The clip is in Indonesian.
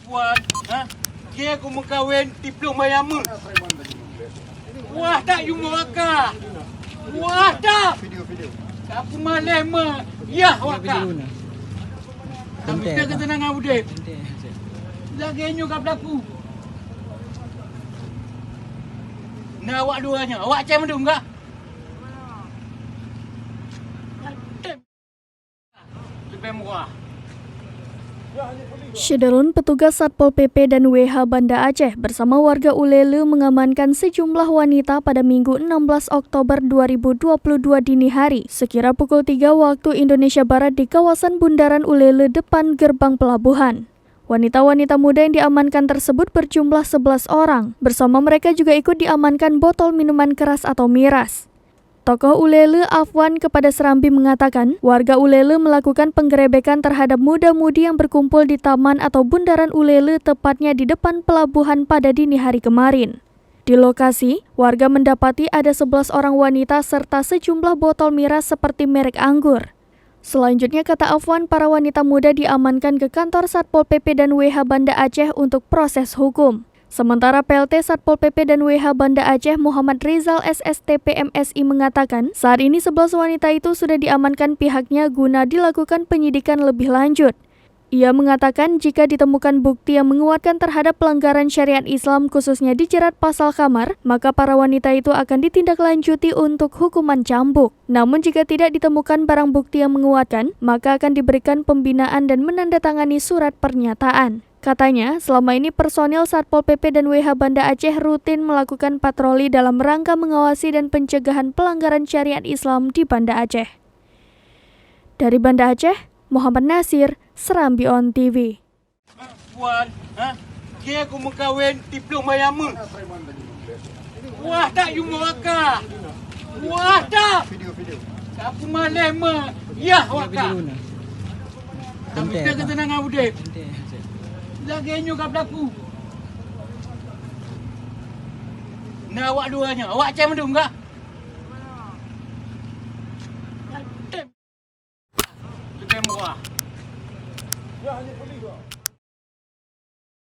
Puan, ha? Dia aku mengkawin diplom bayama. Wah tak you waka. Wah tak. Aku malam mah. Ya waka. Tapi kita ketenangan udah. Lagi nyu kat berlaku. Nah awak duanya. Awak cek mendung enggak? Lebih murah. Syederun petugas Satpol PP dan WH Banda Aceh bersama warga Ulele mengamankan sejumlah wanita pada Minggu 16 Oktober 2022 dini hari sekira pukul 3 waktu Indonesia Barat di kawasan Bundaran Ulele depan gerbang pelabuhan. Wanita-wanita muda yang diamankan tersebut berjumlah 11 orang. Bersama mereka juga ikut diamankan botol minuman keras atau miras. Tokoh Ulele Afwan kepada Serambi mengatakan, warga Ulele melakukan penggerebekan terhadap muda-mudi yang berkumpul di taman atau bundaran Ulele tepatnya di depan pelabuhan pada dini hari kemarin. Di lokasi, warga mendapati ada 11 orang wanita serta sejumlah botol miras seperti merek anggur. Selanjutnya, kata Afwan, para wanita muda diamankan ke kantor Satpol PP dan WH Banda Aceh untuk proses hukum. Sementara PLT Satpol PP dan WH Banda Aceh Muhammad Rizal SSTP MSI mengatakan saat ini 11 wanita itu sudah diamankan pihaknya guna dilakukan penyidikan lebih lanjut. Ia mengatakan jika ditemukan bukti yang menguatkan terhadap pelanggaran syariat Islam khususnya dijerat pasal khamar, maka para wanita itu akan ditindaklanjuti untuk hukuman cambuk. Namun jika tidak ditemukan barang bukti yang menguatkan, maka akan diberikan pembinaan dan menandatangani surat pernyataan. Katanya, selama ini personil Satpol PP dan WH Banda Aceh rutin melakukan patroli dalam rangka mengawasi dan pencegahan pelanggaran syariat Islam di Banda Aceh. Dari Banda Aceh, Muhammad Nasir, Serambi On TV. Puan, ha? Dia aku mengkawin diplom bayama. Wah tak you waka. Wah tak. Aku malam mah. Ya waka. Tapi kita ketenangan udah. Lagi nyu kat berlaku. Nah awak duanya. Awak cek mendung enggak? Lebih murah. Ya hanya beli kok.